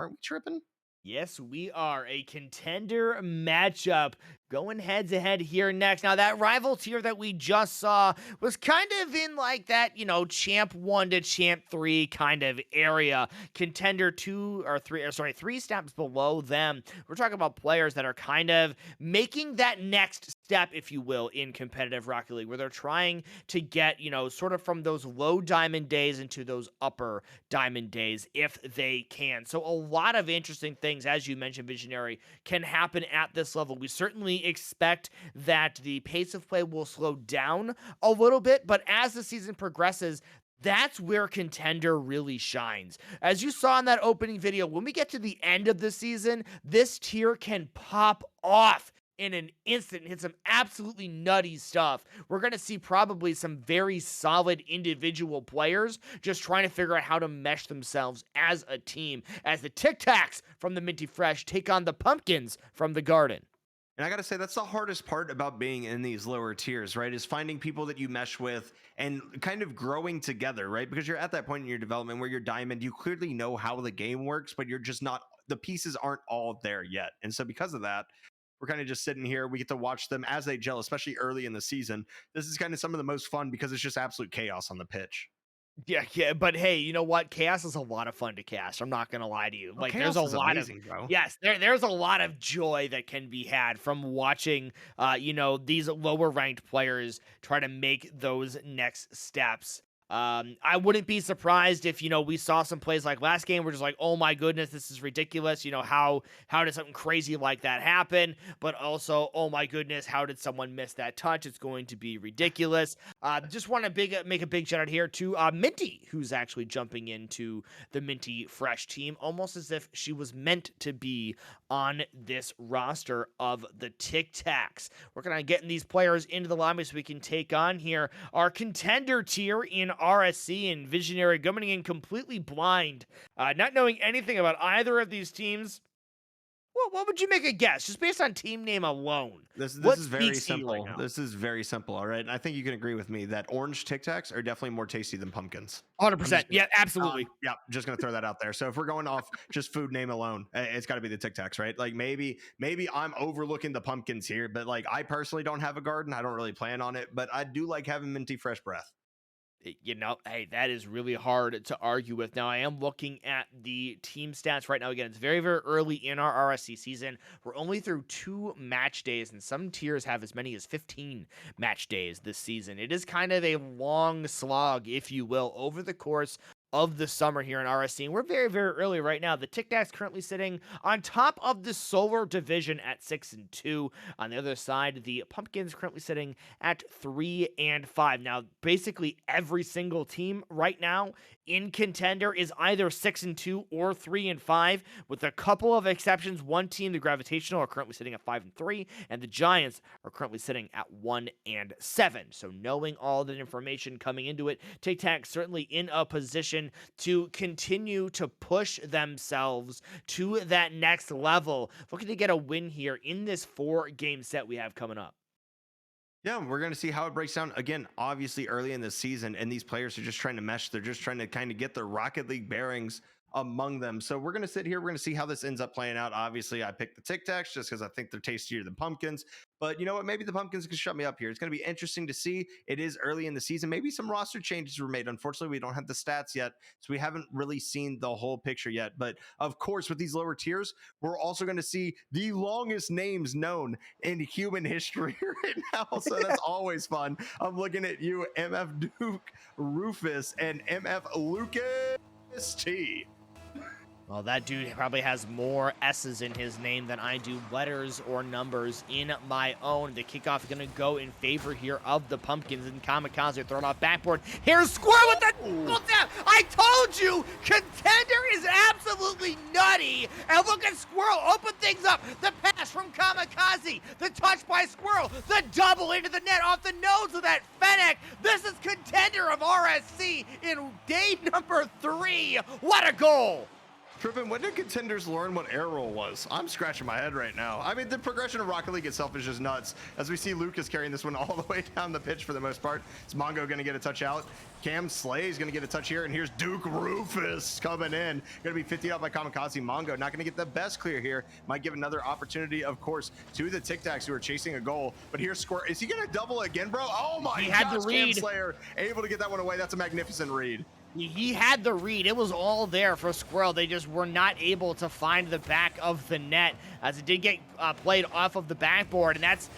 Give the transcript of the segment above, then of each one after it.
Aren't we tripping? Yes, we are. A contender matchup going head to head here next. Now, that rival tier that we just saw was kind of in like that, champ 1 to champ 3 kind of area. Contender 2 or 3, or sorry, 3 steps below them. We're talking about players that are kind of making that next step, if you will, in competitive Rocket League, where they're trying to get, sort of from those low diamond days into those upper diamond days if they can. So, a lot of interesting things, as you mentioned, Visionary, can happen at this level. We certainly expect that the pace of play will slow down a little bit, but as the season progresses, that's where Contender really shines. As you saw in that opening video, when we get to the end of the season, this tier can pop off in an instant and hit some absolutely nutty stuff. We're going to see probably some very solid individual players just trying to figure out how to mesh themselves as a team, as the Tic Tacs from the Minty Fresh take on the Pumpkins from the Garden. And I got to say, that's the hardest part about being in these lower tiers, right? Is finding people that you mesh with and kind of growing together, right? Because you're at that point in your development where you're diamond, you clearly know how the game works, but you're just not, the pieces aren't all there yet. And so because of that, we're kind of just sitting here. We get to watch them as they gel, especially early in the season. This is kind of some of the most fun because it's just absolute chaos on the pitch. Yeah, but hey, you know what? Chaos is a lot of fun to cast. I'm not gonna lie to you. Oh, Like, there's chaos a is lot of amazing, bro. yes, there's a lot of joy that can be had from watching, these lower ranked players try to make those next steps. I wouldn't be surprised if we saw some plays like last game. We're just like, oh my goodness, this is ridiculous. How did something crazy like that happen? But also, oh my goodness, how did someone miss that touch? It's going to be ridiculous. Just want to make a big shout out here to Minty, who's actually jumping into the Minty Fresh team, almost as if she was meant to be on this roster of the Tic Tacs. We're gonna getting these players into the lobby so we can take on here our contender tier in RSC, and Visionary coming in completely blind, not knowing anything about either of these teams. What would you make a guess, just based on team name alone? This What is very speaks to you right simple. now? This is very simple. All right. And I think you can agree with me that orange Tic Tacs are definitely more tasty than pumpkins. I'm 100%. just Yeah, absolutely. yeah, just gonna throw that out there. So if we're going off just food name alone, it's got to be the Tic Tacs, right? Like maybe I'm overlooking the pumpkins here, but like I personally don't have a garden. I don't really plan on it, but I do like having minty fresh breath. Hey, that is really hard to argue with. Now, I am looking at the team stats right now. Again, it's very, very early in our RSC season. We're only through 2 match days, and some tiers have as many as 15 match days this season. It is kind of a long slog, if you will, over the course of the summer here in RSC. And we're very, very early right now. The Tic Tacs currently sitting on top of the Solar Division at 6-2. On the other side, the Pumpkins currently sitting at 3-5. Now, basically every single team right now in Contender is either 6-2 or 3-5, with a couple of exceptions. One team, the Gravitational, are currently sitting at 5-3, and the Giants are currently sitting at 1-7. So knowing all that information coming into it, Tic Tac certainly in a position to continue to push themselves to that next level, looking to get a win here in this 4-game set we have coming up. Yeah, we're going to see how it breaks down. Again, obviously early in the season, and these players are just trying to mesh. They're just trying to kind of get their Rocket League bearings among them. So we're going to sit here. We're going to see how this ends up playing out. Obviously, I picked the Tic Tacs just because I think they're tastier than pumpkins. But you know what? Maybe the pumpkins can shut me up here. It's going to be interesting to see. It is early in the season. Maybe some roster changes were made. Unfortunately, we don't have the stats yet, so we haven't really seen the whole picture yet. But of course, with these lower tiers, we're also going to see the longest names known in human history right now. So that's always fun. I'm looking at you, MF Duke Rufus and MF Lucas T. Well, that dude probably has more S's in his name than I do letters or numbers in my own. The kickoff is going to go in favor here of the Pumpkins, and Kamikaze thrown off backboard. Here's Squirrel with the triple tap. I told you, Contender is absolutely nutty. And look at Squirrel open things up. The pass from Kamikaze, the touch by Squirrel, the double into the net off the nose of that Fennec. This is Contender of RSC in day number 3. What a goal. Trippin, when did contenders learn what air roll was? I'm scratching my head right now. I mean, the progression of Rocket League itself is just nuts. As we see Lucas carrying this one all the way down the pitch for the most part. Is Mongo going to get a touch out? Cam Slay is going to get a touch here, and here's Duke Rufus coming in. Going to be 50 out by Kamikaze. Mongo not going to get the best clear here. Might give another opportunity, of course, to the Tic Tacs who are chasing a goal. But here's Squirrel. Is he going to double again, bro? Oh my He gosh, had the read. Cam Slayer able to get that one away. That's a magnificent read. He had the read. It was all there for Squirrel. They just were not able to find the back of the net, as it did get played off of the backboard. And that's,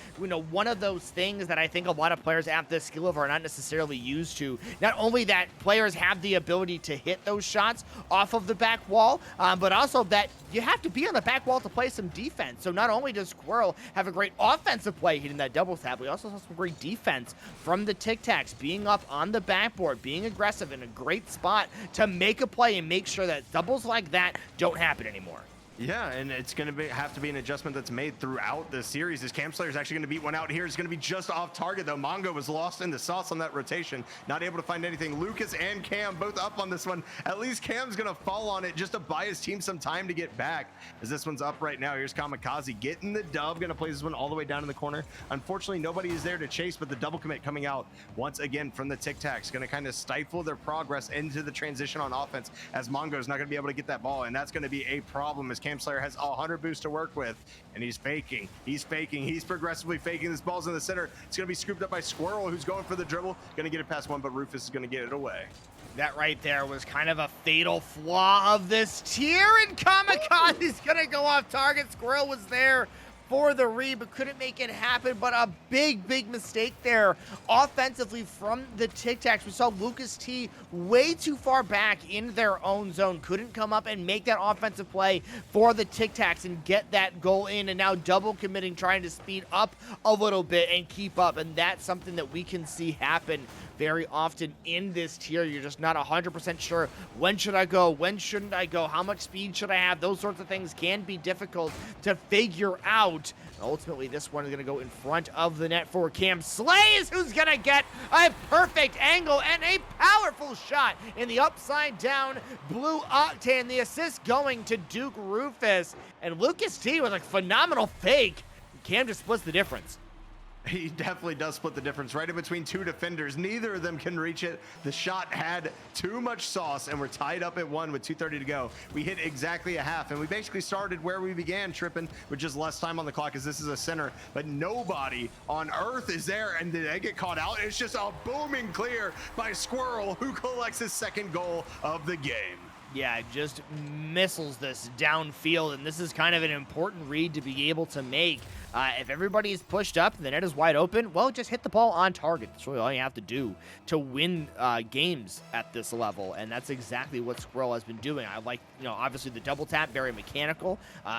one of those things that I think a lot of players at this skill level are not necessarily used to. Not only that players have the ability to hit those shots off of the back wall, but also that you have to be on the back wall to play some defense. So not only does Squirrel have a great offensive play hitting that double tap, we also saw some great defense from the Tic Tacs, being up on the backboard, being aggressive in a great spot to make a play and make sure that doubles like that don't happen anymore. Yeah, and it's going to have to be an adjustment that's made throughout the series. As Cam Slayer's actually going to beat one out here. It's going to be just off target, though. Mongo was lost in the sauce on that rotation. Not able to find anything. Lucas and Cam both up on this one. At least Cam's going to fall on it just to buy his team some time to get back, as this one's up right now. Here's Kamikaze getting the dub. Going to play this one all the way down in the corner. Unfortunately, nobody is there to chase, but the double commit coming out once again from the Tic Tacs. Going to kind of stifle their progress into the transition on offense, as Mongo's not going to be able to get that ball, and that's going to be a problem as Cam Slayer has 100 boosts to work with, and he's faking. He's progressively faking. This ball's in the center. It's going to be scooped up by Squirrel, who's going for the dribble. Going to get it past one, but Rufus is going to get it away. That right there was kind of a fatal flaw of this tier, and Kamikaze's going to go off target. Squirrel was there for the read, but couldn't make it happen. But a big mistake there offensively from the Tic Tacs. We saw Lucas T way too far back in their own zone, couldn't come up and make that offensive play for the Tic Tacs and get that goal in, and now double committing, trying to speed up a little bit and keep up. And that's something that we can see happen very often in this tier. You're just not 100% sure, when should I go, when shouldn't I go, how much speed should I have. Those sorts of things can be difficult to figure out. And ultimately, this one is going to go in front of the net for Cam Slays, who's going to get a perfect angle and a powerful shot in the upside down blue octane. The assist going to Duke Rufus, and Lucas T with a phenomenal fake. Cam just splits the difference. He definitely does split the difference right in between two defenders. Neither of them can reach it. The shot had too much sauce, and we're tied up at 1 with 2:30 to go. We hit exactly a half, and we basically started where we began, Trippin, with just less time on the clock, as this is a center, but nobody on earth is there, and they get caught out. It's just a booming clear by Squirrel, who collects his second goal of the game. Yeah, just missiles this downfield, and this is kind of an important read to be able to make. If everybody's pushed up and the net is wide open, well, just hit the ball on target. That's really all you have to do to win games at this level, and that's exactly what Squirrel has been doing. I like, obviously the double tap, very mechanical,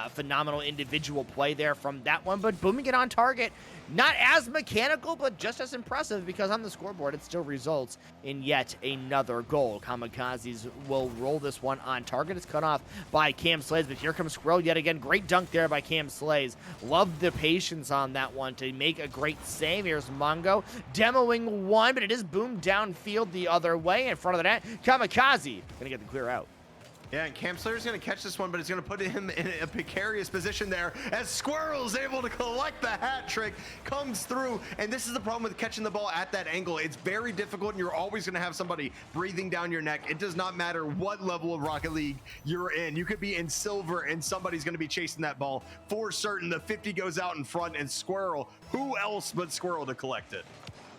phenomenal individual play there from that one, but booming it on target, not as mechanical, but just as impressive, because on the scoreboard, it still results in yet another goal. Kamikazes will roll this one on target. It's cut off by Cam Slays, but here comes Squirrel yet again. Great dunk there by Cam Slays. Love the patience on that one to make a great save. Here's Mongo demoing one, but it is boomed downfield the other way in front of the net. Kamikaze gonna get the clear out. Yeah, and Cam Slayer's going to catch this one, but it's going to put him in a precarious position there, as Squirrel's able to collect the hat trick, comes through, and this is the problem with catching the ball at that angle. It's very difficult, and you're always going to have somebody breathing down your neck. It does not matter what level of Rocket League you're in. You could be in silver, and somebody's going to be chasing that ball for certain. The 50 goes out in front, and Squirrel, who else but Squirrel to collect it?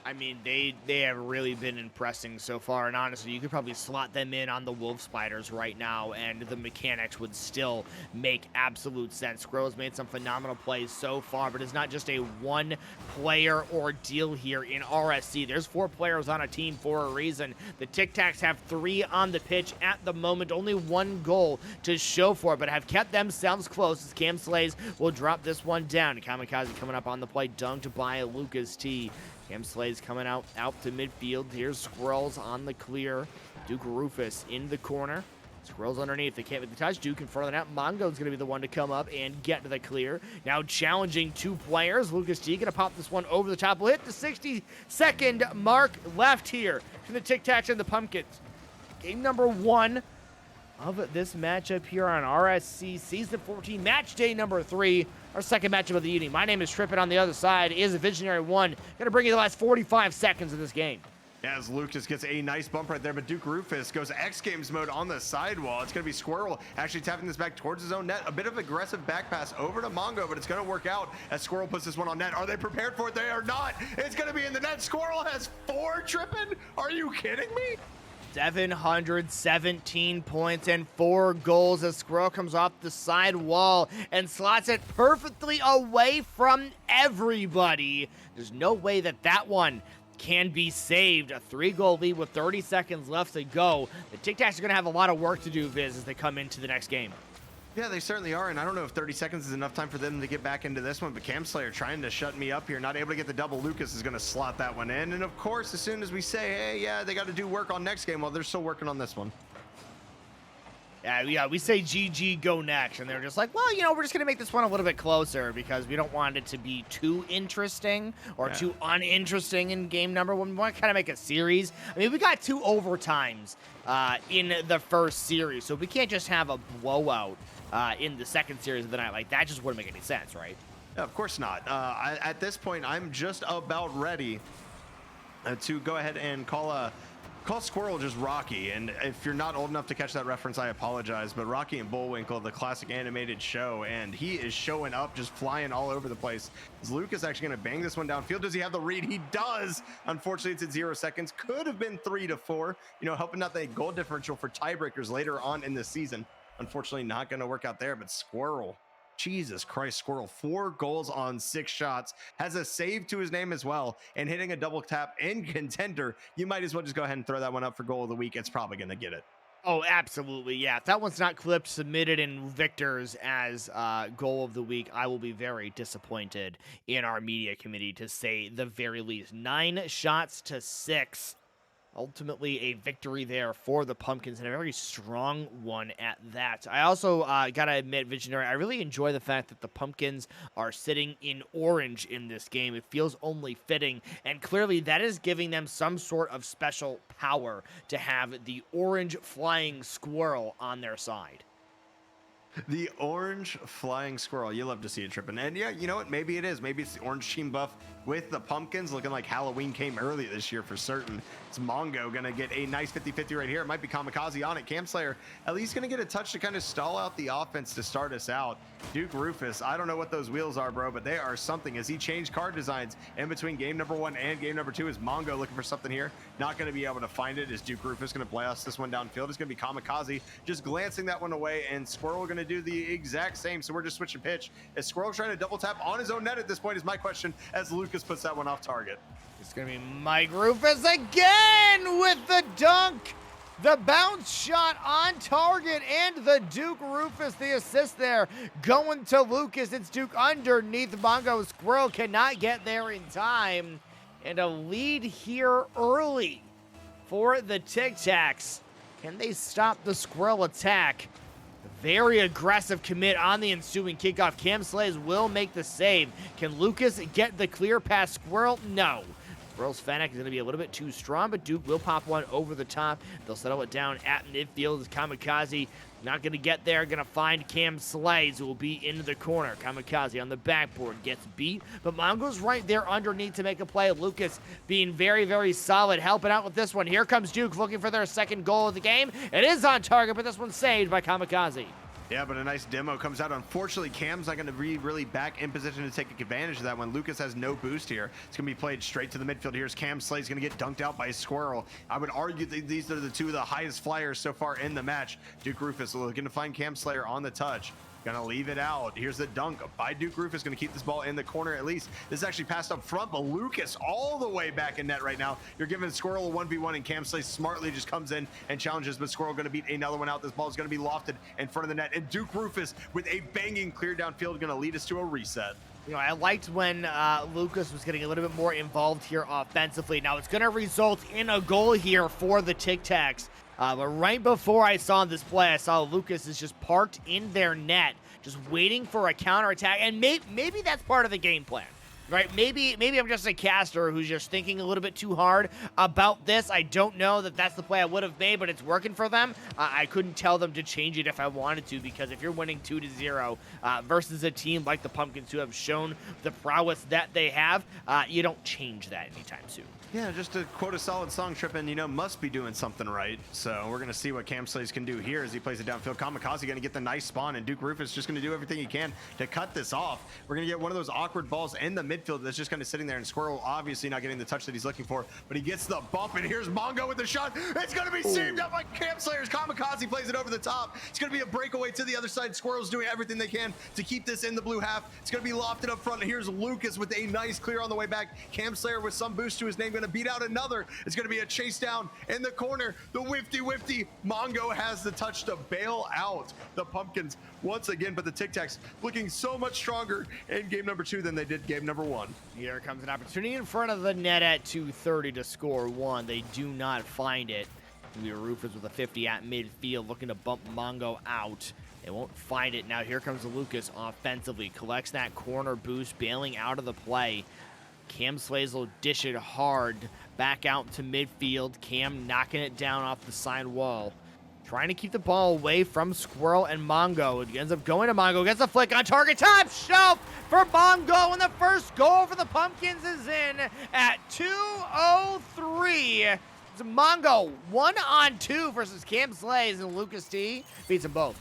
I mean, they have really been impressing so far, and honestly, you could probably slot them in on the Wolf Spiders right now, and the mechanics would still make absolute sense. Squirrel's made some phenomenal plays so far, but it's not just a one-player ordeal here in RSC. There's 4 players on a team for a reason. The Tic Tacs have 3 on the pitch at the moment, only 1 goal to show for it, but have kept themselves close, as Cam Slays will drop this one down. Kamikaze coming up on the play, dunked by Lucas T. Cam Slays coming out to midfield. Here's Squirrels on the clear. Duke Rufus in the corner. Squirrels underneath. They can't make the touch. Duke in front of the net. Mongo's going to be the one to come up and get to the clear. Now challenging 2 players. Lucas T going to pop this one over the top. We'll hit the 60-second mark left here to the Tic Tacs and the Pumpkins. Game number 1 of this matchup here on RSC Season 14, Match Day number 3, our second matchup of the evening. My name is Trippin. On the other side is Visionary 1. Gonna bring you the last 45 seconds of this game. As Lucas gets a nice bump right there, but Duke Rufus goes X Games mode on the sidewall. It's going to be Squirrel actually tapping this back towards his own net. A bit of aggressive back pass over to Mongo, but it's going to work out as Squirrel puts this one on net. Are they prepared for it? They are not. It's going to be in the net. Squirrel has 4 tripping. Are you kidding me? 717 points and 4 goals as Squirrel comes off the side wall and slots it perfectly away from everybody. There's no way that one can be saved. A 3-goal lead with 30 seconds left to go. The Tic Tacs are going to have a lot of work to do, Viz, as they come into the next game. Yeah, they certainly are, and I don't know if 30 seconds is enough time for them to get back into this one, but Cam Slayer trying to shut me up here, not able to get the double. Lucas is going to slot that one in, and of course, as soon as we say, hey, yeah, they got to do work on next game, well, they're still working on this one. Yeah, we say GG, go next, and they're just like, well, we're just going to make this one a little bit closer because we don't want it to be too interesting or too uninteresting in game number 1. We want to kind of make a series. I mean, we got 2 overtimes in the first series, so we can't just have a blowout in the second series of the night. Like, that just wouldn't make any sense, right? Yeah, of course not. At this point, I'm just about ready to go ahead and call Squirrel just Rocky, and if you're not old enough to catch that reference, I apologize, but Rocky and Bullwinkle, the classic animated show, and he is showing up, just flying all over the place. Is Lucas actually going to bang this one downfield? Does he have the read? He does. Unfortunately, it's at 0 seconds. Could have been 3 to 4, helping out the goal differential for tiebreakers later on in the season. Unfortunately, not going to work out there, but Squirrel, Jesus Christ, Squirrel, 4 goals on 6 shots, has a save to his name as well, and hitting a double tap in Contender. You might as well just go ahead and throw that one up for goal of the week. It's probably going to get it. Oh, absolutely, yeah. If that one's not clipped, submitted in Victor's as goal of the week, I will be very disappointed in our media committee, to say the very least. 9 shots to 6. Ultimately, a victory there for the Pumpkins, and a very strong one at that. I also gotta admit, Visionary, I really enjoy the fact that the Pumpkins are sitting in orange in this game. It feels only fitting, and clearly that is giving them some sort of special power to have the orange flying squirrel on their side. The orange flying squirrel. You love to see it tripping. And yeah, you know what? Maybe it is. Maybe it's the orange team buff with the Pumpkins, looking like Halloween came early this year for certain. It's Mongo going to get a nice 50-50 right here. It might be Kamikaze on it. Cam Slayer at least going to get a touch to kind of stall out the offense to start us out. Duke Rufus, I don't know what those wheels are, bro, but they are something as he changed card designs in between game number 1 and game number 2. Is Mongo looking for something here? Not going to be able to find it. Is Duke Rufus going to blast this one downfield? It's going to be Kamikaze just glancing that one away, and Squirrel going to do the exact same. So we're just switching pitch. Is Squirrel trying to double tap on his own net at this point is my question, as Lucas puts that one off target. It's going to be Mike Rufus again with the dunk. The bounce shot on target, and the Duke Rufus, the assist there, going to Lucas. It's Duke underneath Mongo. Squirrel cannot get there in time. And a lead here early for the Tic Tacs. Can they stop the Squirrel attack? Very aggressive commit on the ensuing kickoff. Cam Slays will make the save. Can Lucas get the clear past Squirrel? No. Squirrel's Fennec is going to be a little bit too strong, but Duke will pop one over the top. They'll settle it down at midfield. Kamikaze not going to get there. Going to find Cam Slays, who will be into the corner. Kamikaze on the backboard gets beat, but Mongo's right there underneath to make a play. Lucas being very, very solid, helping out with this one. Here comes Duke looking for their second goal of the game. It is on target, but this one's saved by Kamikaze. Yeah, but a nice demo comes out. Unfortunately, Cam's not going to be really back in position to take advantage of that one. Lucas has no boost here. It's going to be played straight to the midfield. Here's Cam Slade's going to get dunked out by Squirrel. I would argue that these are the 2 of the highest flyers so far in the match. Duke Rufus looking to find Cam Slayer on the touch. Gonna leave it out. Here's the dunk by Duke Rufus. Gonna keep this ball in the corner at least. This is actually passed up front, but Lucas all the way back in net right now. You're giving Squirrel a 1v1, and Cam Slay smartly just comes in and challenges, but Squirrel gonna beat another one out. This ball is gonna be lofted in front of the net, and Duke Rufus with a banging clear downfield gonna lead us to a reset. I liked when Lucas was getting a little bit more involved here offensively. Now it's going to result in a goal here for the Tic Tacs. But right before I saw this play, I saw Lucas is just parked in their net, just waiting for a counterattack. And maybe that's part of the game plan. Right? Maybe I'm just a caster who's just thinking a little bit too hard about this. I don't know that that's the play I would have made, but it's working for them. I couldn't tell them to change it if I wanted to, because if you're winning 2-0 versus a team like the Pumpkins who have shown the prowess that they have, you don't change that anytime soon. Yeah, just to quote a solid song, Trippin, must be doing something right. So we're going to see what Cam Slays can do here as he plays it downfield. Kamikaze going to get the nice spawn, and Duke Rufus just going to do everything he can to cut this off. We're going to get one of those awkward balls in the midfield that's just kind of sitting there, and Squirrel obviously not getting the touch that he's looking for, but he gets the bump, and here's Mongo with the shot. It's going to be saved up by Cam Slayers. Kamikaze plays it over the top. It's going to be a breakaway to the other side. Squirrel's doing everything they can to keep this in the blue half. It's going to be lofted up front, and here's Lucas with a nice clear on the way back. Cam Slayer with some boost to his name, going to beat out another. It's going to be a chase down in the corner. The whifty Mongo has the touch to bail out the Pumpkins once again, but the Tic Tacs looking so much stronger in game number 2 than they did game number 1. Here comes an opportunity in front of the net at 2:30 to score one. They do not find it. Rufus with a 50 at midfield, looking to bump Mongo out. They won't find it. Now here comes Lucas offensively. Collects that corner boost, bailing out of the play. Cam Slays will dish it hard back out to midfield. Cam knocking it down off the side wall. Trying to keep the ball away from Squirrel and Mongo. It ends up going to Mongo. Gets a flick on target. Top shelf for Mongo. And the first goal for the Pumpkins is in at 2:03. It's Mongo 1-on-2 versus Cam Slays, and Lucas T beats them both.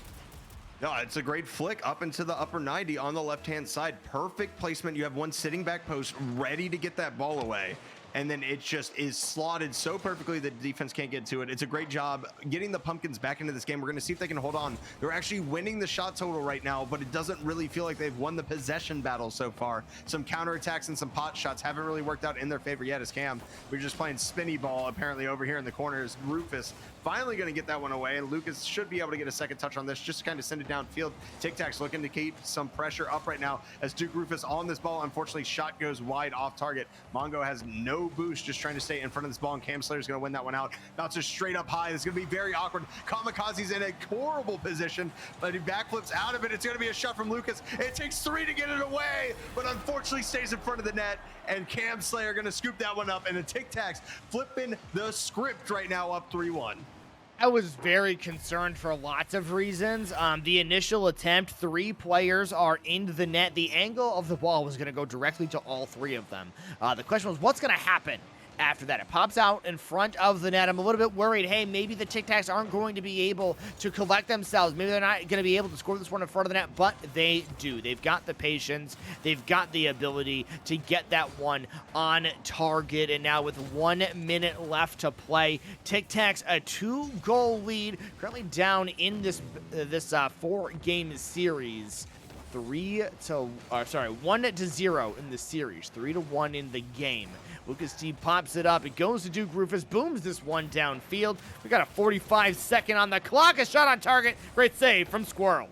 No, it's a great flick up into the upper 90 on the left-hand side. Perfect placement. You have one sitting back post ready to get that ball away. And then it just is slotted so perfectly that the defense can't get to it. It's a great job getting the Pumpkins back into this game. We're going to see if they can hold on. They're actually winning the shot total right now, but it doesn't really feel like they've won the possession battle so far. Some counterattacks and some pot shots haven't really worked out in their favor yet as Cam. We're just playing spinny ball apparently over here in the corners. Rufus finally going to get that one away, and Lucas should be able to get a second touch on this just to kind of send it downfield. Tic Tacs looking to keep some pressure up right now as Duke Rufus on this ball. Unfortunately, shot goes wide off target. Mongo has no boost, just trying to stay in front of this ball, and Cam Slayer's going to win that one out. Bounces straight up high. It's going to be very awkward. Kamikaze's in a horrible position, but he backflips out of it. It's going to be a shot from Lucas. It takes 3 to get it away, but unfortunately stays in front of the net, and Cam Slayer going to scoop that one up, and the Tic Tacs flipping the script right now up 3-1. I was very concerned for lots of reasons. The initial attempt, 3 players are in the net. The angle of the ball was going to go directly to all 3 of them. The question was, what's going to happen after that? It pops out in front of the net. I'm a little bit worried, hey, maybe the Tic Tacs aren't going to be able to collect themselves. Maybe they're not going to be able to score this one in front of the net, but they do. They've got the patience. They've got the ability to get that one on target. And now with 1 minute left to play, Tic Tacs a 2-goal lead, currently down in this 4-game series. 1-0 in the series, 3-1 in the game. Lucas T pops it up. It goes to Duke Rufus, booms this one downfield. We got a 45-second on the clock. A shot on target. Great save from Squirrel.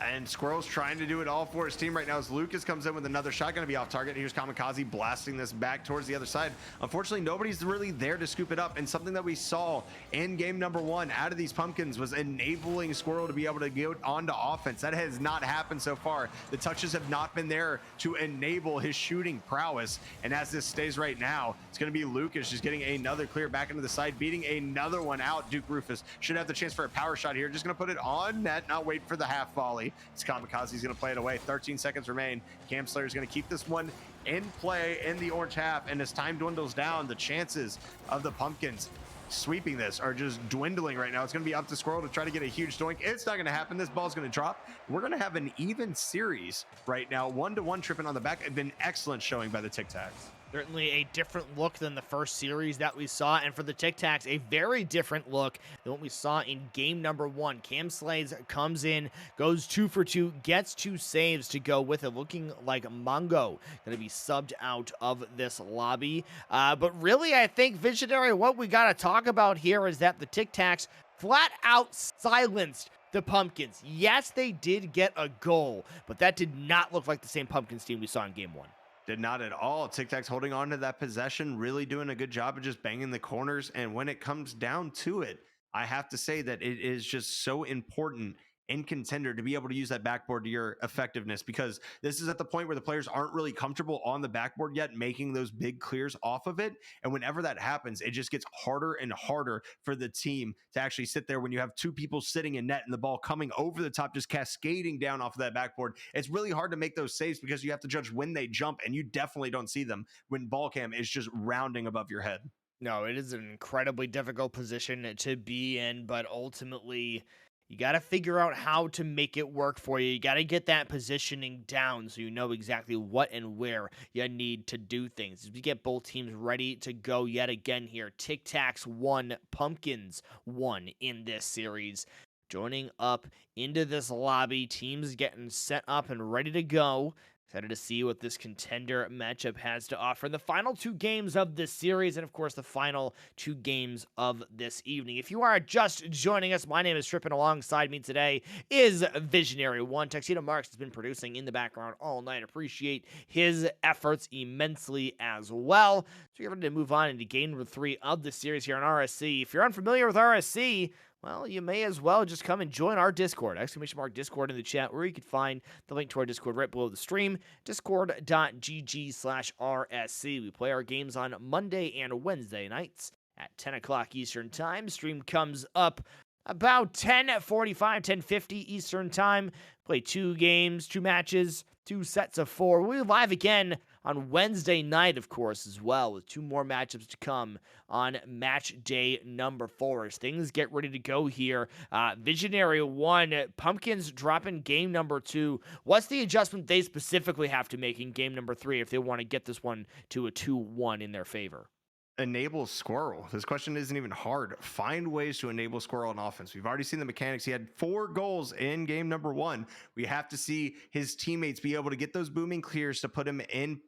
And Squirrel's trying to do it all for his team right now as Lucas comes in with another shot, going to be off target. Here's Kamikaze blasting this back towards the other side. Unfortunately, nobody's really there to scoop it up, and something that we saw in game number 1 out of these Pumpkins was enabling Squirrel to be able to get onto offense. That has not happened so far. The touches have not been there to enable his shooting prowess, and as this stays right now, it's going to be Lucas just getting another clear back into the side, beating another one out. Duke Rufus should have the chance for a power shot here. Just going to put it on net, not wait for the half volley. It's Kamikaze. He's going to play it away. 13 seconds remain. Cam Slayer's going to keep this one in play in the orange half. And as time dwindles down, the chances of the Pumpkins sweeping this are just dwindling right now. It's going to be up to Squirrel to try to get a huge doink. It's not going to happen. This ball's going to drop. We're going to have an even series right now. 1-1 tripping on the back. It's been excellent showing by the Tic Tacs. Certainly a different look than the first series that we saw, and for the Tic Tacs, a very different look than what we saw in game number 1. Cam Slays comes in, goes 2 for 2, gets 2 saves to go with it, looking like Mongo going to be subbed out of this lobby. But really, I think, Visionary, what we got to talk about here is that the Tic Tacs flat out silenced the Pumpkins. Yes, they did get a goal, but that did not look like the same Pumpkins team we saw in game 1. Did not at all. Tic Tacs holding on to that possession, really doing a good job of just banging the corners. And when it comes down to it, I have to say that it is just so important in Contender to be able to use that backboard to your effectiveness, because this is at the point where the players aren't really comfortable on the backboard yet, making those big clears off of it. And whenever that happens, it just gets harder and harder for the team to actually sit there when you have two people sitting in net and the ball coming over the top, just cascading down off of that backboard. It's really hard to make those saves because you have to judge when they jump, and you definitely don't see them when ball cam is just rounding above your head. No, it is an incredibly difficult position to be in, but ultimately, you got to figure out how to make it work for you. You got to get that positioning down so you know exactly what and where you need to do things. As we get both teams ready to go yet again here, Tic Tacs 1, Pumpkins 1 in this series. Joining up into this lobby, teams getting set up and ready to go. Excited to see what this Contender matchup has to offer in the final 2 games of this series, and of course the final 2 games of this evening. If you are just joining us, my name is Trippin. Alongside me today is Visionary One. Tuxedo Marks has been producing in the background all night. Appreciate his efforts immensely as well. So we're ready to move on into game number 3 of the series here on RSC. If you're unfamiliar with RSC, well, you may as well just come and join our Discord. Exclamation mark Discord in the chat, where you can find the link to our Discord right below the stream, discord.gg/RSC. We play our games on Monday and Wednesday nights at 10 o'clock Eastern Time. Stream comes up about 10:45, 10:50 Eastern Time. Play 2 games, 2 matches, 2 sets of 4. We'll be live again on Wednesday night, of course, as well, with 2 more matchups to come on match day number 4. As things get ready to go here, Visionary One, Pumpkins dropping game number 2. What's the adjustment they specifically have to make in game number 3 if they want to get this one to a 2-1 in their favor? Enable Squirrel. This question isn't even hard. Find ways to enable Squirrel on offense. We've already seen the mechanics. He had 4 goals in game number 1. We have to see his teammates be able to get those booming clears to put him in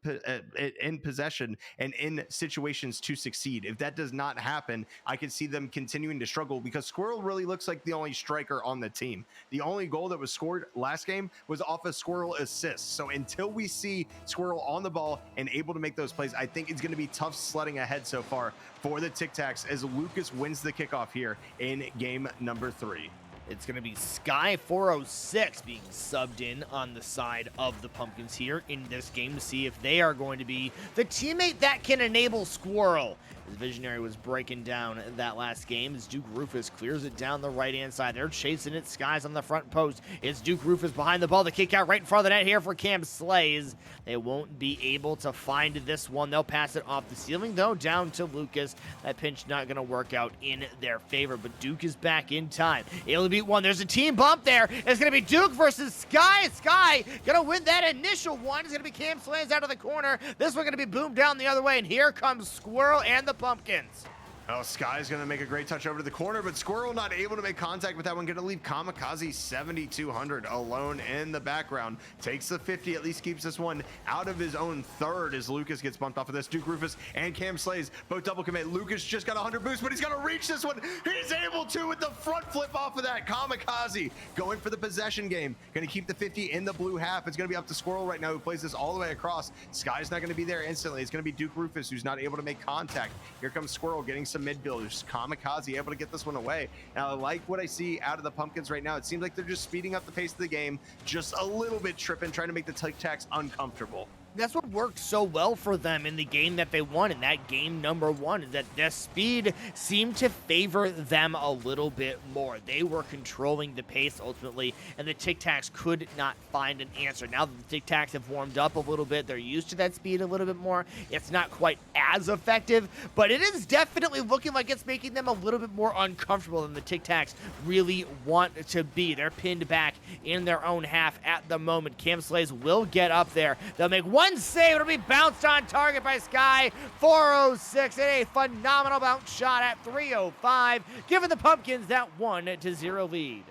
possession and in situations to succeed. If that does not happen, I could see them continuing to struggle, because Squirrel really looks like the only striker on the team. The only goal that was scored last game was off a Squirrel assist. So until we see Squirrel on the ball and able to make those plays, I think it's going to be tough sledding ahead so far for the Tic Tacs as Lucas wins the kickoff here in game number 3. It's going to be Sky 406 being subbed in on the side of the Pumpkins here in this game to see if they are going to be the teammate that can enable Squirrel. As Visionary was breaking down that last game, as Duke Rufus clears it down the right-hand side. They're chasing it. Sky's on the front post. It's Duke Rufus behind the ball. The kick out right in front of the net here for Cam Slays. They won't be able to find this one. They'll pass it off the ceiling, though, down to Lucas. That pinch not going to work out in their favor, but Duke is back in time. Able to beat one. There's a team bump there. It's going to be Duke versus Sky. Sky going to win that initial one. It's going to be Cam Slays out of the corner. This one going to be boomed down the other way, and here comes Squirrel and the Pumpkins. Oh, Sky's going to make a great touch over to the corner, but Squirrel not able to make contact with that one. Going to leave Kamikaze 7,200 alone in the background. Takes the 50, at least keeps this one out of his own third as Lucas gets bumped off of this. Duke Rufus and Cam Slays both double commit. Lucas just got 100 boost, but he's going to reach this one. He's able to with the front flip off of that. Kamikaze going for the possession game. Going to keep the 50 in the blue half. It's going to be up to Squirrel right now, who plays this all the way across. Sky's not going to be there instantly. It's going to be Duke Rufus, who's not able to make contact. Here comes Squirrel getting some mid builders. Kamikaze able to get this one away. Now, I like what I see out of the Pumpkins right now. It seems like they're just speeding up the pace of the game just a little bit, tripping, trying to make the Tic Tacs uncomfortable. That's what worked so well for them in the game that they won in that game number 1, is that the speed seemed to favor them a little bit more. They were controlling the pace ultimately, and the Tic Tacs could not find an answer. Now that the Tic Tacs have warmed up a little bit, they're used to that speed a little bit more. It's not quite as effective, but it is definitely looking like it's making them a little bit more uncomfortable than the Tic Tacs really want to be. They're pinned back in their own half at the moment. Cam Slays will get up there. They'll make one save. It'll be bounced on target by Sky 406, and a phenomenal bounce shot at 305, giving the Pumpkins that 1-0 lead.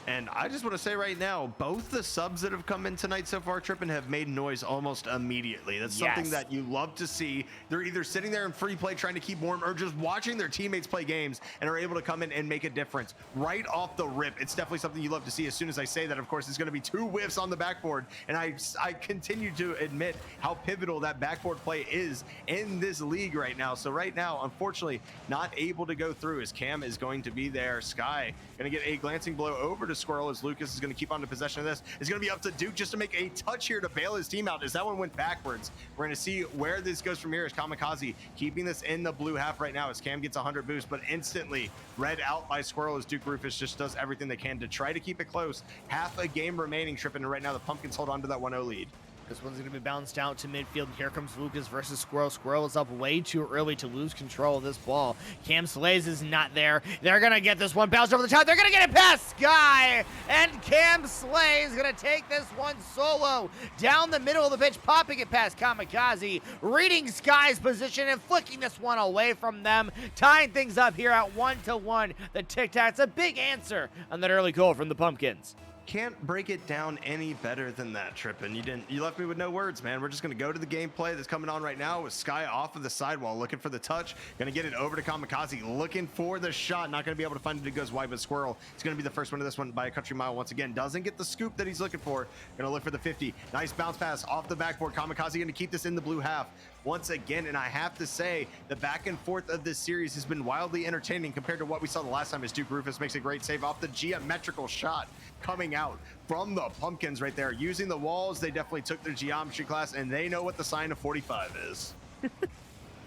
And I just want to say right now, both the subs that have come in tonight so far, Trippin, have made noise almost immediately. That's something that you love to see. They're either sitting there in free play trying to keep warm, or just watching their teammates play games and are able to come in and make a difference right off the rip. It's definitely something you love to see. As soon as I say that, of course, it's going to be 2 whiffs on the backboard. And I continue to admit how pivotal that backboard play is in this league right now. So right now, unfortunately, not able to go through, as Cam is going to be there. Sky going to get a glancing blow over to to Squirrel as Lucas is going to keep on to possession of this. It's going to be up to Duke just to make a touch here to bail his team out as that one went backwards. We're going to see where this goes from here as Kamikaze keeping this in the blue half right now as Cam gets 100 boost, but instantly read out by Squirrel as Duke Rufus just does everything they can to try to keep it close. Half a game remaining, Trippin, and right now the Pumpkins hold on to that 1-0 lead. This one's going to be bounced out to midfield. Here comes Lucas versus Squirrel. Squirrel is up way too early to lose control of this ball. Cam Slays is not there. They're going to get this one bounced over the top. They're going to get it past Sky. And Cam Slays is going to take this one solo down the middle of the pitch, popping it past Kamikaze, reading Sky's position and flicking this one away from them, tying things up here at 1-1. The Tic Tacs, a big answer on that early goal from the Pumpkins. Can't break it down any better than that, Trippin. You left me with no words, man. We're just going to go to the gameplay that's coming on right now with Sky off of the sidewall, looking for the touch. Going to get it over to Kamikaze, looking for the shot. Not going to be able to find it. It goes wide, but Squirrel is going to be the first one to this one by a country mile once again. Doesn't get the scoop that he's looking for. Going to look for the 50. Nice bounce pass off the backboard. Kamikaze going to keep this in the blue half once again, and I have to say the back and forth of this series has been wildly entertaining compared to what we saw the last time as Duke Rufus makes a great save off the geometrical shot coming out from the Pumpkins right there. Using the walls, they definitely took their geometry class, and they know what the sign of 45 is.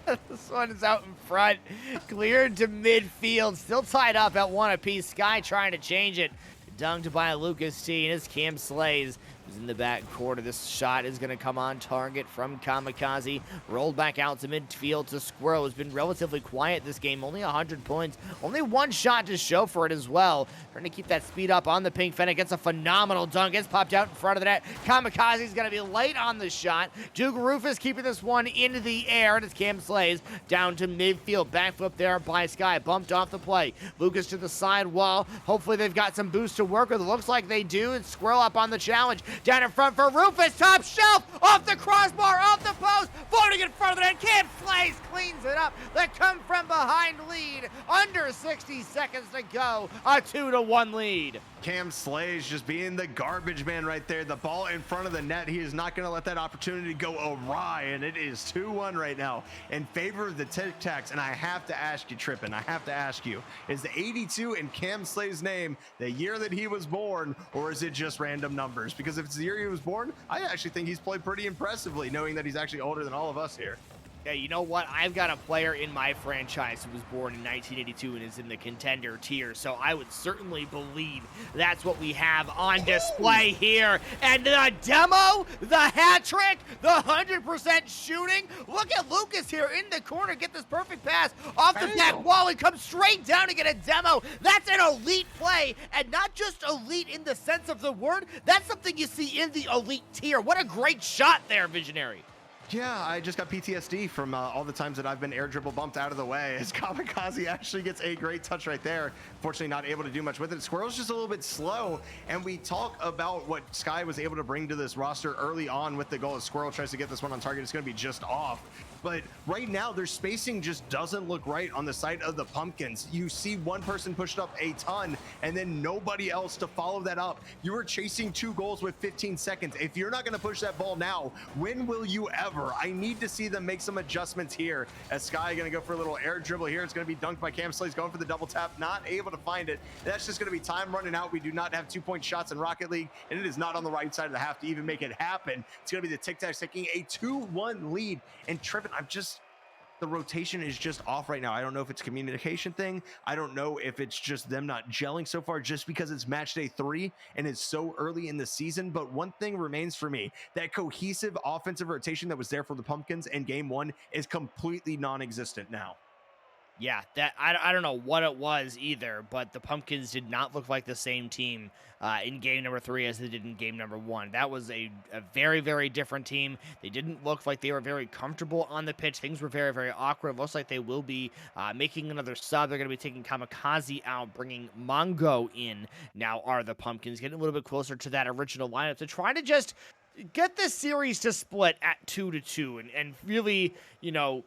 This one is out in front, cleared to midfield, still tied up at 1 apiece. Sky trying to change it. Dunked by Lucas T, and it's Cam Slays who's in the back quarter. This shot is going to come on target from Kamikaze. Rolled back out to midfield to Squirrel, who's been relatively quiet this game. Only 100 points. Only one shot to show for it as well. Trying to keep that speed up on the Pink Fennec. Gets a phenomenal dunk. Gets popped out in front of the net. Kamikaze's going to be late on the shot. Duke Rufus keeping this one into the air. And it's Cam Slays down to midfield. Backflip there by Sky. Bumped off the play. Lucas to the side wall. Hopefully they've got some boost to work with. It looks like they do. And Squirrel up on the challenge. Down in front for Rufus, top shelf, off the crossbar, off the post, floating in front of the net. Cam Slays cleans it up. They come from behind lead. Under 60 seconds to go. A 2-1 lead. Cam Slays just being the garbage man right there. The ball in front of the net. He is not going to let that opportunity go awry, and it is 2-1 right now in favor of the Tic Tacs. And I have to ask you, Trippin, I have to ask you, is the 82 in Cam Slays' name the year that he was born, or is it just random numbers? Because if it's the year he was born, I actually think he's played pretty impressively, knowing that he's actually older than all of us here. Yeah, you know what? I've got a player in my franchise who was born in 1982 and is in the Contender tier, so I would certainly believe that's what we have on display here. And the demo, the hat trick, the 100% shooting. Look at Lucas here in the corner, get this perfect pass off the back wall and come straight down to get a demo. That's an elite play, and not just elite in the sense of the word. That's something you see in the elite tier. What a great shot there, Visionary. Yeah, I just got PTSD from all the times that I've been air dribble bumped out of the way as Kamikaze actually gets a great touch right there. Fortunately, not able to do much with it. Squirrel's just a little bit slow, and we talk about what Sky was able to bring to this roster early on with the goal as Squirrel tries to get this one on target. It's going to be just off. But right now, their spacing just doesn't look right on the side of the Pumpkins. You see one person pushed up a ton, and then nobody else to follow that up. You were chasing 2 goals with 15 seconds. If you're not going to push that ball now, when will you ever? I need to see them make some adjustments here as Sky going to go for a little air dribble here. It's going to be dunked by Cam Slays, going for the double tap, not able to find it. That's just going to be time running out. We do not have 2-point shots in Rocket League, and it is not on the right side of the half to even make it happen. It's going to be the Tic Tacs taking a 2-1 lead. And Trippin, the rotation is just off right now. I don't know if it's a communication thing. I don't know if it's just them not gelling so far just because it's match day 3 and it's so early in the season. But one thing remains for me, that cohesive offensive rotation that was there for the Pumpkins in game 1 is completely non-existent now. Yeah, that I don't know what it was either, but the Pumpkins did not look like the same team in game number 3 as they did in game number 1. That was a very, very different team. They didn't look like they were very comfortable on the pitch. Things were very, very awkward. It looks like they will be making another sub. They're going to be taking Kamikaze out, bringing Mongo in. Now are the Pumpkins getting a little bit closer to that original lineup to try to just get this series to split at 2-2 and really, you know,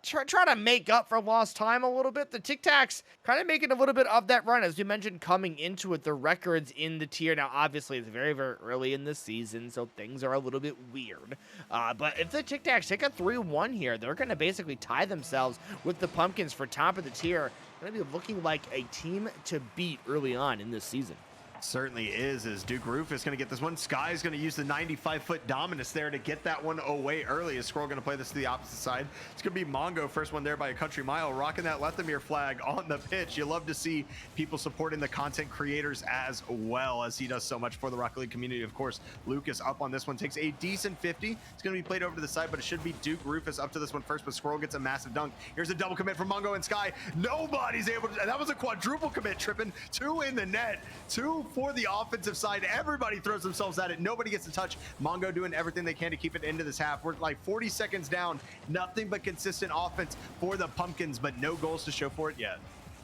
try to make up for lost time a little bit. The Tic Tacs kind of making a little bit of that run. As you mentioned, coming into it, the records in the tier. Now, obviously, it's very, very early in the season, so things are a little bit weird. But if the Tic Tacs take a 3-1 here, they're going to basically tie themselves with the Pumpkins for top of the tier. Going to be looking like a team to beat early on in this season. Certainly is, as Duke Rufus going to get this one. Sky's going to use the 95-foot dominus there to get that one away early. Is Squirrel going to play this to the opposite side? It's going to be Mongo, first one there by a country mile, rocking that Lethamyr flag on the pitch. You love to see people supporting the content creators as well, as he does so much for the Rocket League community. Of course, Lucas up on this one, takes a decent 50. It's going to be played over to the side, but it should be Duke Rufus up to this one first, but Squirrel gets a massive dunk. Here's a double commit from Mongo and Sky. Nobody's able to, that was a quadruple commit, tripping. 2 in the net, 2 for the offensive side. Everybody throws themselves at it. Nobody gets to touch. Mongo doing everything they can to keep it into this half. We're like 40 seconds down. Nothing but consistent offense for the Pumpkins, but no goals to show for it yet.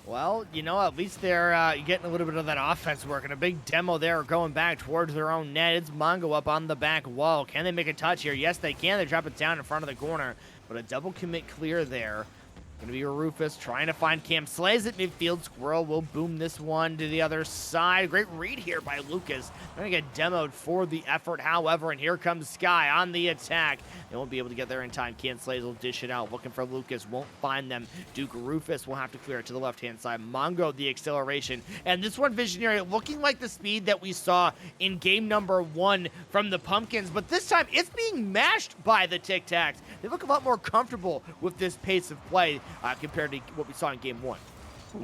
Well, you know, at least they're getting a little bit of that offense working. A big demo there going back towards their own net. It's Mongo up on the back wall. Can they make a touch here? Yes, they can. They drop it down in front of the corner, but a double commit clear there. Going to be Rufus trying to find Cam Slays at midfield. Squirrel will boom this one to the other side. Great read here by Lucas. Going to get demoed for the effort, however, and here comes Sky on the attack. They won't be able to get there in time. Cam Slays will dish it out. Looking for Lucas. Won't find them. Duke Rufus will have to clear it to the left-hand side. Mongo, the acceleration. And this one, Visionary, looking like the speed that we saw in game number 1 from the Pumpkins. But this time, it's being mashed by the Tic Tacs. They look a lot more comfortable with this pace of play compared to what we saw in game 1.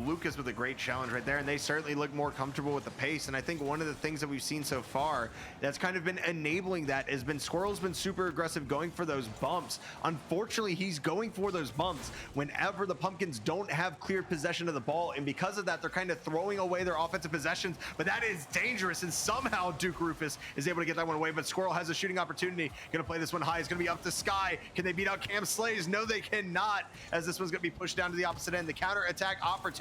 Lucas with a great challenge right there, and they certainly look more comfortable with the pace. And I think one of the things that we've seen so far that's kind of been enabling that has been Squirrel's been super aggressive going for those bumps. Unfortunately, he's going for those bumps whenever the Pumpkins don't have clear possession of the ball, and because of that, they're kind of throwing away their offensive possessions. But that is dangerous, and somehow Duke Rufus is able to get that one away. But Squirrel has a shooting opportunity. Going to play this one high. It's going to be up to Sky. Can they beat out Cam Slays? No, they cannot, as this one's going to be pushed down to the opposite end. The counter attack opportunity.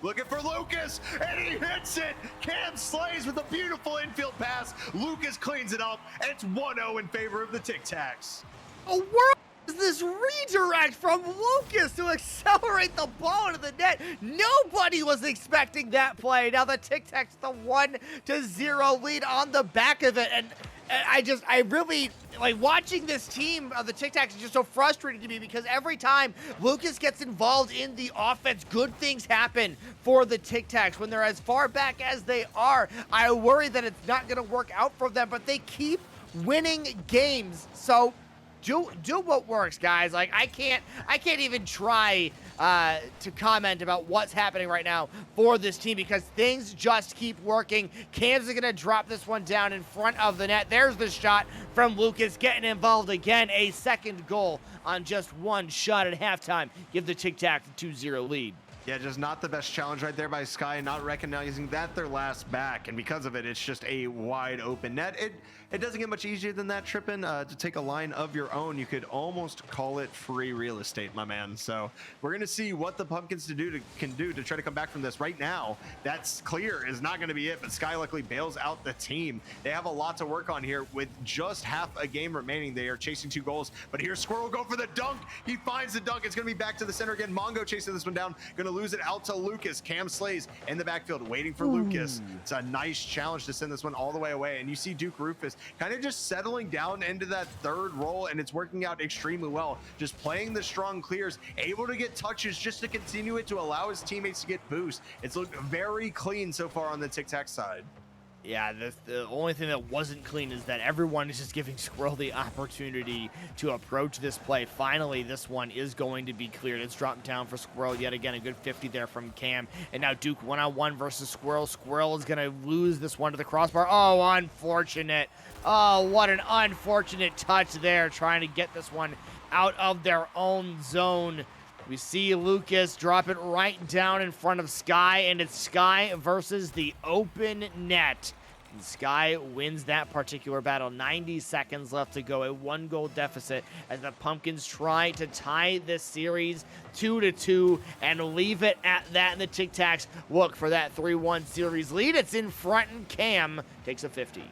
Looking for Lucas, and he hits it. Cam Slays with a beautiful infield pass. Lucas cleans it up, and it's 1-0 in favor of the Tic Tacs. A world is this redirect from Lucas to accelerate the ball into the net. Nobody was expecting that play. Now the Tic Tacs the 1-0 lead on the back of it, and I really like watching this team of the Tic Tacs is just so frustrating to me because every time Lucas gets involved in the offense, good things happen for the Tic Tacs. When they're as far back as they are, I worry that it's not going to work out for them, but they keep winning games. So do what works, guys. Like I can't even try to comment about what's happening right now for this team because things just keep working. Cam's gonna drop this one down in front of the net. There's the shot from Lucas getting involved again. A second goal on just one shot at halftime. Give the Tic Tacs a 2-0 lead. Yeah, just not the best challenge right there by Sky, not recognizing that their last back, and because of it, it's just a wide open net. It doesn't get much easier than that, Trippin. To take a line of your own, you could almost call it free real estate, my man. So we're going to see what the Pumpkins can do to try to come back from this. Right now, that's clear is not going to be it, but Sky luckily bails out the team. They have a lot to work on here with just half a game remaining. They are chasing 2 goals, but here's Squirrel go for the dunk. He finds the dunk. It's going to be back to the center again. Mongo chasing this one down. Going to lose it out to Lucas. Cam Slays in the backfield waiting for Lucas. It's a nice challenge to send this one all the way away, and you see Duke Rufus kind of just settling down into that third role, and it's working out extremely well. Just playing the strong clears, able to get touches just to continue it to allow his teammates to get boost. It's looked very clean so far on the Tic Tac side. Yeah, the only thing that wasn't clean is that everyone is just giving Squirrel the opportunity to approach this play. Finally, this one is going to be cleared. It's dropped down for Squirrel yet again. A good 50 there from Cam. And now Duke one-on-one versus Squirrel. Squirrel is going to lose this one to the crossbar. Oh, unfortunate. Oh, what an unfortunate touch there, trying to get this one out of their own zone. We see Lucas drop it right down in front of Sky, and it's Sky versus the open net. And Sky wins that particular battle. 90 seconds left to go, a 1-goal deficit as the Pumpkins try to tie this series 2-2 and leave it at that. And the Tic Tacs look for that 3-1 series lead. It's in front, and Cam takes a 50.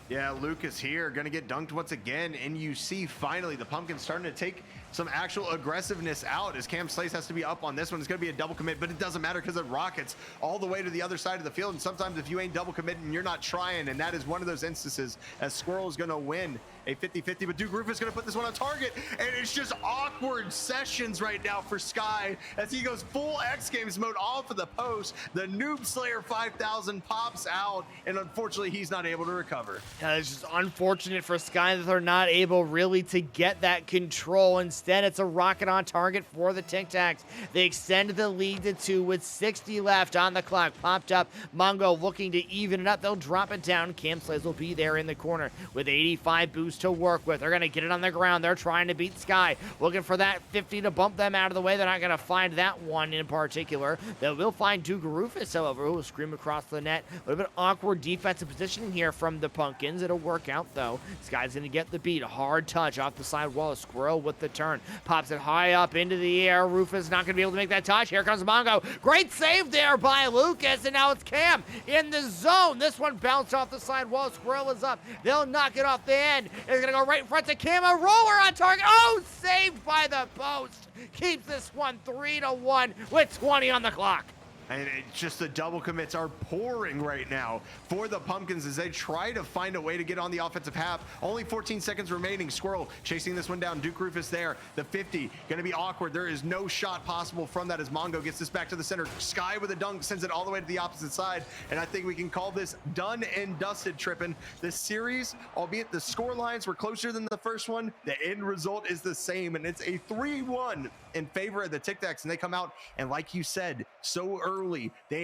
Yeah, Lucas here going to get dunked once again, and you see finally the Pumpkins starting to take some actual aggressiveness out, as Cam Slays has to be up on this one. It's going to be a double commit, but it doesn't matter because it rockets all the way to the other side of the field. And sometimes if you ain't double committing, you're not trying. And that is one of those instances, as Squirrel is going to win a 50-50, but Duke Rufus is going to put this one on target. And it's just awkward sessions right now for Sky as he goes full X Games mode off of the post. The Noob Slayer 5000 pops out, and unfortunately he's not able to recover. It's just unfortunate for Sky that they're not able really to get that control. Instead, it's a rocket on target for the Tic Tacs. They extend the lead to 2 with 60 left on the clock. Popped up, Mongo looking to even it up. They'll drop it down. Cam Slays will be there in the corner with 85 boost to work with. They're going to get it on the ground. They're trying to beat Sky, looking for that 50 to bump them out of the way. They're not going to find that one in particular. They will find Duke Rufus, however, who will scream across the net. A little bit awkward defensive positioning here from the Pumpkins. It'll work out, though. Sky's going to get the beat. Hard touch off the side wall. Squirrel with the turn. Pops it high up into the air. Rufus not going to be able to make that touch. Here comes Mongo. Great save there by Lucas, and now it's Cam in the zone. This one bounced off the side wall. Squirrel is up. They'll knock it off the end. It's going to go right in front to Cam. A roller on target. Oh, saved by the post. Keeps this one 3-1 with 20 on the clock. And it's just the double commits are pouring right now for the Pumpkins as they try to find a way to get on the offensive half. Only 14 seconds remaining. Squirrel chasing this one down. Duke Rufus there. The 50 going to be awkward. There is no shot possible from that as Mongo gets this back to the center. Sky with a dunk sends it all the way to the opposite side. And I think we can call this done and dusted, Trippin. This series, albeit the score lines were closer than the first one, the end result is the same. And it's a 3-1 in favor of the Tic Tacs. And they come out, and like you said, so early, they